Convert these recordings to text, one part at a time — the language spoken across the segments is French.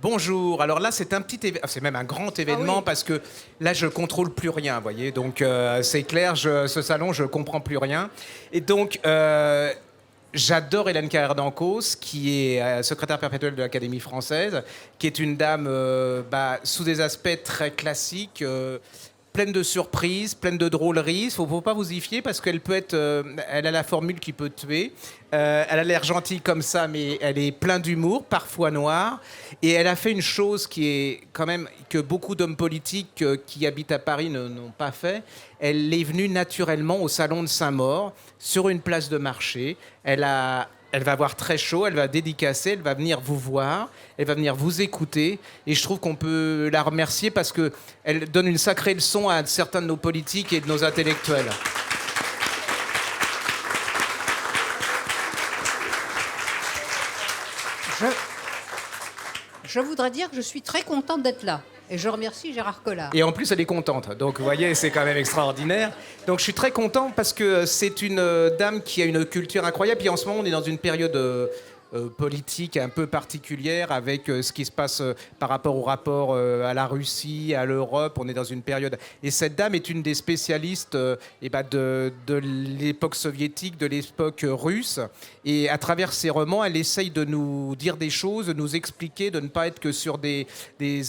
Bonjour. Alors là, c'est un c'est même un grand événement parce que là, je contrôle plus rien, vous voyez. Donc c'est clair, ce salon, je comprends plus rien. Et donc, j'adore Hélène Carrère d'Ancos, qui est secrétaire perpétuelle de l'Académie française, qui est une dame sous des aspects très classiques. Pleine de surprises, pleine de drôleries. Il ne faut pas vous y fier parce qu'elle peut être... elle a la formule qui peut tuer. Elle a l'air gentille comme ça, mais elle est pleine d'humour, parfois noire. Et elle a fait une chose qui est quand même que beaucoup d'hommes politiques qui habitent à Paris n'ont pas fait. Elle est venue naturellement au Salon de Saint-Maur, sur une place de marché. Elle va avoir très chaud, elle va dédicacer, elle va venir vous voir, elle va venir vous écouter. Et je trouve qu'on peut la remercier parce qu'elle donne une sacrée leçon à certains de nos politiques et de nos intellectuels. Je voudrais dire que je suis très contente d'être là. Et je remercie Gérard Collard. Et en plus, elle est contente. Donc, vous voyez, c'est quand même extraordinaire. Donc, je suis très content parce que c'est une dame qui a une culture incroyable. Puis en ce moment, on est dans une période politique un peu particulière avec ce qui se passe par rapport au rapport à la Russie, à l'Europe. On est dans une période... Et cette dame est une des spécialistes de l'époque soviétique, de l'époque russe. Et à travers ses romans, elle essaye de nous dire des choses, de nous expliquer, de ne pas être que sur des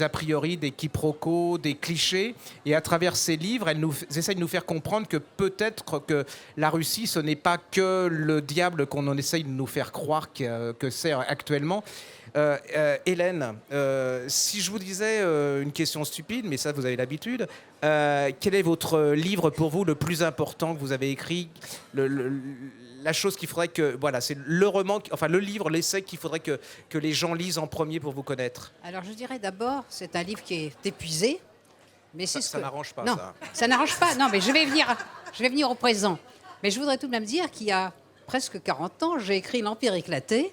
a priori, des quiproquos, des clichés. Et à travers ses livres, elle essaye de nous faire comprendre que peut-être que la Russie, ce n'est pas que le diable qu'on en essaye de nous faire croire que c'est actuellement. Hélène, si je vous disais une question stupide, mais ça vous avez l'habitude, quel est votre livre pour vous le plus important que vous avez écrit, la chose qu'il faudrait que... Voilà, c'est le roman, enfin le livre, l'essai qu'il faudrait que les gens lisent en premier pour vous connaître. Alors je dirais d'abord, c'est un livre qui est épuisé. Mais ça n'arrange pas, non, ça n'arrange pas. Non, mais je vais venir au présent. Mais je voudrais tout de même dire qu'il y a presque 40 ans, j'ai écrit L'Empire éclaté,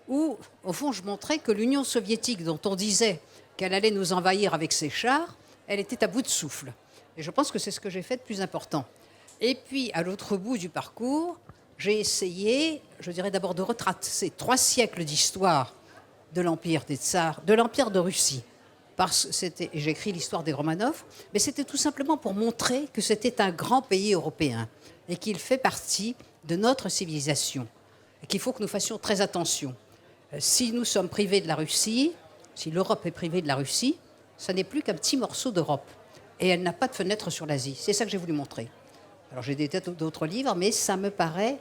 où, au fond, je montrais que l'Union soviétique, dont on disait qu'elle allait nous envahir avec ses chars, elle était à bout de souffle. Et je pense que c'est ce que j'ai fait de plus important. Et puis, à l'autre bout du parcours, j'ai essayé, je dirais d'abord, de retracer 3 siècles d'histoire de l'Empire des Tsars, de l'Empire de Russie. J'ai écrit l'histoire des Romanov, mais c'était tout simplement pour montrer que c'était un grand pays européen et qu'il fait partie de notre civilisation et qu'il faut que nous fassions très attention. Si nous sommes privés de la Russie, si l'Europe est privée de la Russie, ce n'est plus qu'un petit morceau d'Europe. Et elle n'a pas de fenêtre sur l'Asie. C'est ça que j'ai voulu montrer. Alors j'ai des têtes d'autres livres, mais ça me paraît,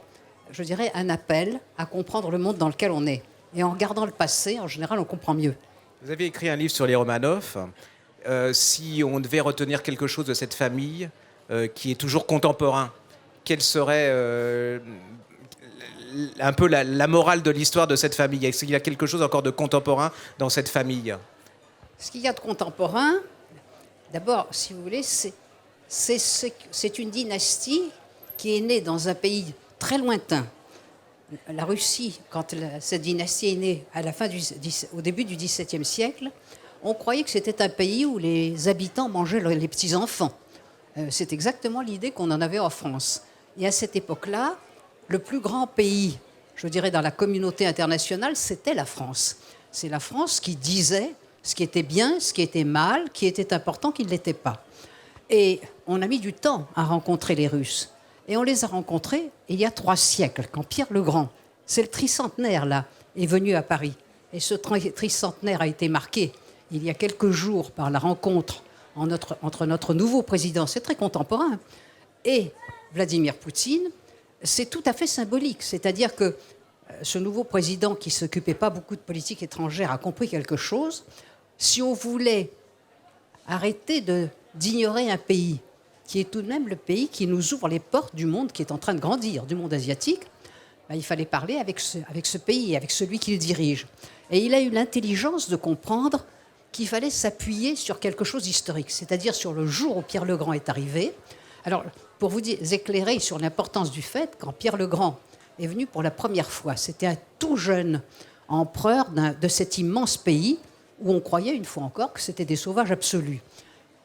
je dirais, un appel à comprendre le monde dans lequel on est. Et en regardant le passé, en général, on comprend mieux. Vous avez écrit un livre sur les Romanov. Si on devait retenir quelque chose de cette famille qui est toujours contemporain, quelle serait un peu la morale de l'histoire de cette famille? Est-ce qu'il y a quelque chose encore de contemporain dans cette famille? Ce qu'il y a de contemporain, d'abord, si vous voulez, c'est une dynastie qui est née dans un pays très lointain. La Russie, quand cette dynastie est née au début du XVIIe siècle, on croyait que c'était un pays où les habitants mangeaient les petits-enfants. C'est exactement l'idée qu'on en avait en France. Et à cette époque-là, le plus grand pays, je dirais, dans la communauté internationale, c'était la France. C'est la France qui disait ce qui était bien, ce qui était mal, qui était important, qui ne l'était pas. Et on a mis du temps à rencontrer les Russes. Et on les a rencontrés il y a 3 siècles, quand Pierre le Grand, c'est le tricentenaire là, est venu à Paris. Et ce tricentenaire a été marqué il y a quelques jours par la rencontre entre notre nouveau président, c'est très contemporain, et Vladimir Poutine. C'est tout à fait symbolique. C'est-à-dire que ce nouveau président qui ne s'occupait pas beaucoup de politique étrangère a compris quelque chose. Si on voulait arrêter d'ignorer un pays qui est tout de même le pays qui nous ouvre les portes du monde qui est en train de grandir, du monde asiatique, il fallait parler avec ce pays, avec celui qui le dirige. Et il a eu l'intelligence de comprendre qu'il fallait s'appuyer sur quelque chose d'historique, c'est-à-dire sur le jour où Pierre le Grand est arrivé. Alors, pour vous éclairer sur l'importance du fait, quand Pierre le Grand est venu pour la première fois, c'était un tout jeune empereur de cet immense pays où on croyait, une fois encore, que c'était des sauvages absolus.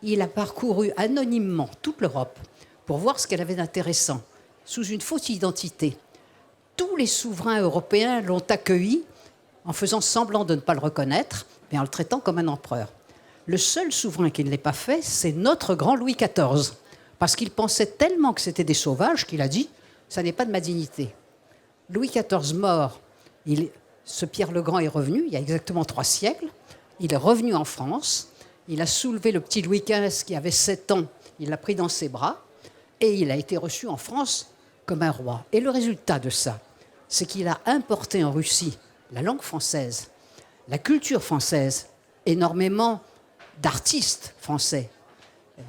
Il a parcouru anonymement toute l'Europe pour voir ce qu'elle avait d'intéressant, sous une fausse identité. Tous les souverains européens l'ont accueilli en faisant semblant de ne pas le reconnaître, mais en le traitant comme un empereur. Le seul souverain qui ne l'ait pas fait, c'est notre grand Louis XIV, parce qu'il pensait tellement que c'était des sauvages qu'il a dit « ça n'est pas de ma dignité ». Louis XIV mort, ce Pierre le Grand est revenu, il y a exactement 3 siècles, il est revenu en France, il a soulevé le petit Louis XV qui avait 7 ans, il l'a pris dans ses bras, et il a été reçu en France comme un roi. Et le résultat de ça, c'est qu'il a importé en Russie la langue française, la culture française, énormément d'artistes français,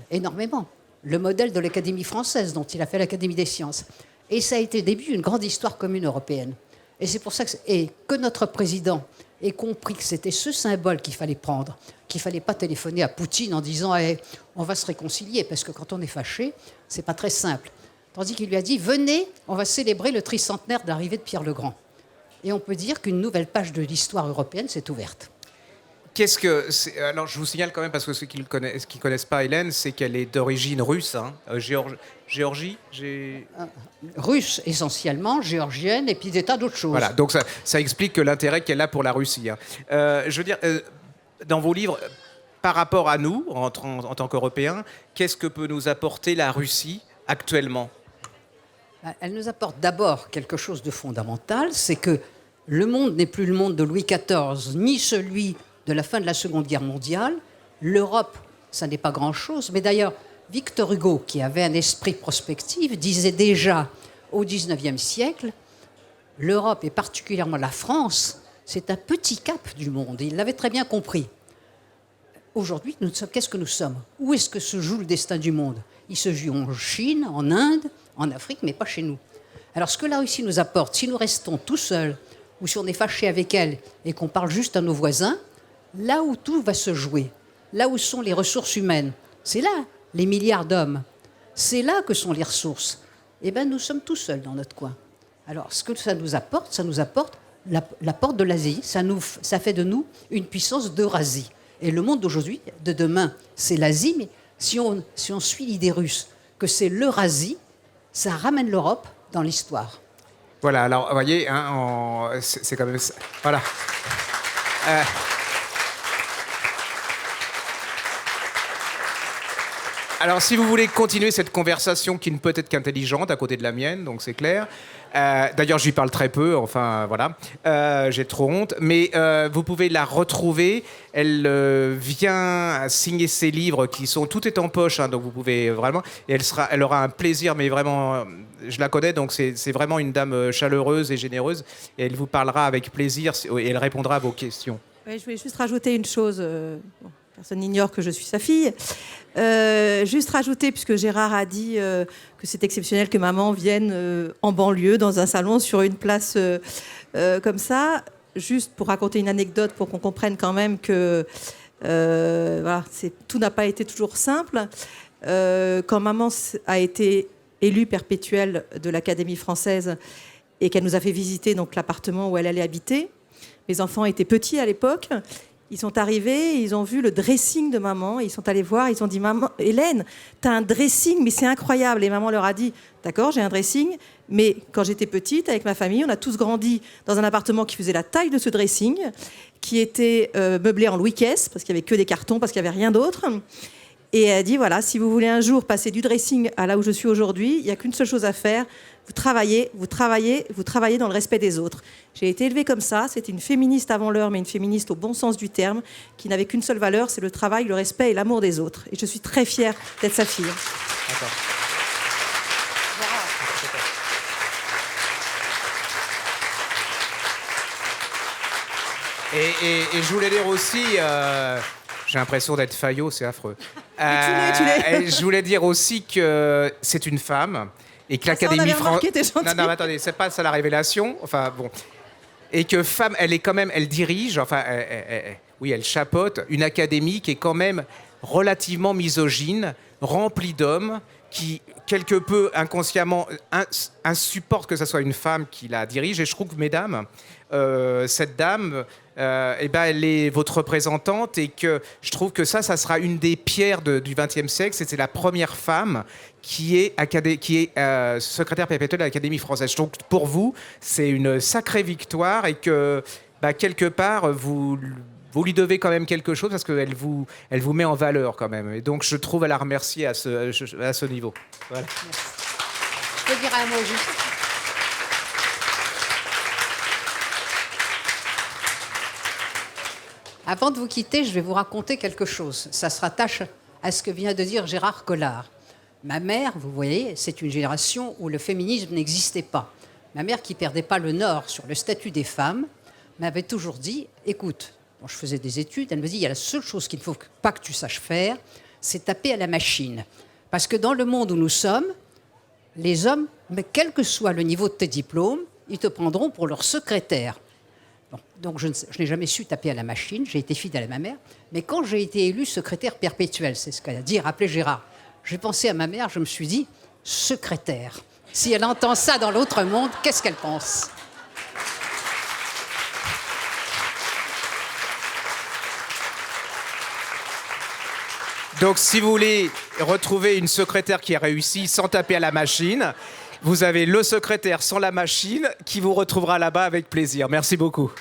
énormément. Le modèle de l'Académie française, dont il a fait l'Académie des sciences. Et ça a été le début d'une grande histoire commune européenne. Et c'est pour ça que notre président ait compris que c'était ce symbole qu'il fallait prendre, qu'il ne fallait pas téléphoner à Poutine en disant hey, on va se réconcilier, parce que quand on est fâché, ce n'est pas très simple. Tandis qu'il lui a dit venez, on va célébrer le tricentenaire de l'arrivée de Pierre le Grand. Et on peut dire qu'une nouvelle page de l'histoire européenne s'est ouverte. Alors, je vous signale quand même, parce que ceux qui ne connaissent pas Hélène, c'est qu'elle est d'origine russe, hein, Géorgie Russe essentiellement, géorgienne, et puis des tas d'autres choses. Voilà, donc ça explique l'intérêt qu'elle a pour la Russie. Hein. Je veux dire, dans vos livres, par rapport à nous, en tant qu'Européens, qu'est-ce que peut nous apporter la Russie actuellement ? Elle nous apporte d'abord quelque chose de fondamental, c'est que le monde n'est plus le monde de Louis XIV, ni celui de la fin de la Seconde Guerre mondiale. L'Europe, ça n'est pas grand-chose. Mais d'ailleurs, Victor Hugo, qui avait un esprit prospectif, disait déjà au XIXe siècle, l'Europe, et particulièrement la France, c'est un petit cap du monde. Et il l'avait très bien compris. Aujourd'hui, qu'est-ce que nous sommes ? Où est-ce que se joue le destin du monde ? Il se joue en Chine, en Inde, en Afrique, mais pas chez nous. Alors, ce que la Russie nous apporte, si nous restons tout seuls, ou si on est fâché avec elle et qu'on parle juste à nos voisins, là où tout va se jouer, là où sont les ressources humaines, c'est là les milliards d'hommes, c'est là que sont les ressources. Eh bien, nous sommes tout seuls dans notre coin. Alors, ce que ça nous apporte la porte de l'Asie, ça fait de nous une puissance d'Eurasie. Et le monde d'aujourd'hui, de demain, c'est l'Asie, mais si on suit l'idée russe que c'est l'Eurasie, ça ramène l'Europe dans l'histoire. Voilà, alors, vous voyez, hein, c'est quand même ça. Voilà. Alors, si vous voulez continuer cette conversation qui ne peut être qu'intelligente à côté de la mienne, donc c'est clair. D'ailleurs, j'y parle très peu, enfin, voilà. J'ai trop honte. Mais vous pouvez la retrouver. Elle vient signer ses livres qui sont... Tout est en poche, hein, donc vous pouvez vraiment... Et elle aura un plaisir, mais vraiment... Je la connais, donc c'est vraiment une dame chaleureuse et généreuse. Et elle vous parlera avec plaisir et elle répondra à vos questions. Oui, je voulais juste rajouter une chose. Personne n'ignore que je suis sa fille. Juste rajouter, puisque Gérard a dit que c'est exceptionnel que maman vienne en banlieue, dans un salon, sur une place comme ça. Juste pour raconter une anecdote, pour qu'on comprenne quand même que voilà, tout n'a pas été toujours simple. Quand maman a été élue perpétuelle de l'Académie française et qu'elle nous a fait visiter donc, l'appartement où elle allait habiter, mes enfants étaient petits à l'époque. Ils sont arrivés, ils ont vu le dressing de maman, ils sont allés voir, ils ont dit « Maman, Hélène, t'as un dressing, mais c'est incroyable !» Et maman leur a dit « D'accord, j'ai un dressing, mais quand j'étais petite, avec ma famille, on a tous grandi dans un appartement qui faisait la taille de ce dressing, qui était meublé en Louis XV, parce qu'il n'y avait que des cartons, parce qu'il n'y avait rien d'autre. » Et elle a dit « Voilà, si vous voulez un jour passer du dressing à là où je suis aujourd'hui, il n'y a qu'une seule chose à faire, vous travaillez dans le respect des autres. » J'ai été élevée comme ça, c'était une féministe avant l'heure, mais une féministe au bon sens du terme, qui n'avait qu'une seule valeur, c'est le travail, le respect et l'amour des autres. Et je suis très fière d'être sa fille. D'accord. Et je voulais dire aussi... J'ai l'impression d'être Fayot, c'est affreux. Tu l'es. Je voulais dire aussi que c'est une femme et que l'Académie française... Non, attendez, c'est pas ça la révélation. Enfin, bon. Et que femme, elle dirige, enfin, elle chapeaute une académie qui est quand même relativement misogyne, remplie d'hommes, qui, quelque peu inconsciemment, insupportent que ce soit une femme qui la dirige. Et je trouve que, mesdames, cette dame... elle est votre représentante et que je trouve que ça sera une des pierres du XXe siècle. C'est la première femme qui est secrétaire perpétuelle de l'Académie française. Je trouve que pour vous, c'est une sacrée victoire et que quelque part, vous vous lui devez quand même quelque chose parce qu'elle vous met en valeur quand même. Et donc, je trouve à la remercier à ce niveau. Voilà. Je peux dire un mot juste. Avant de vous quitter, je vais vous raconter quelque chose. Ça se rattache à ce que vient de dire Gérard Collard. Ma mère, vous voyez, c'est une génération où le féminisme n'existait pas. Ma mère, qui ne perdait pas le nord sur le statut des femmes, m'avait toujours dit, écoute, quand je faisais des études, elle me dit, il y a la seule chose qu'il ne faut pas que tu saches faire, c'est taper à la machine. Parce que dans le monde où nous sommes, les hommes, mais quel que soit le niveau de tes diplômes, ils te prendront pour leur secrétaire. Bon, donc je n'ai jamais su taper à la machine, j'ai été fidèle à ma mère, mais quand j'ai été élue secrétaire perpétuelle, c'est ce qu'a dit, rappelez Gérard, j'ai pensé à ma mère, je me suis dit, secrétaire. Si elle entend ça dans l'autre monde, qu'est-ce qu'elle pense ? Donc, si vous voulez retrouver une secrétaire qui a réussi sans taper à la machine, vous avez le secrétaire sans la machine qui vous retrouvera là-bas avec plaisir. Merci beaucoup.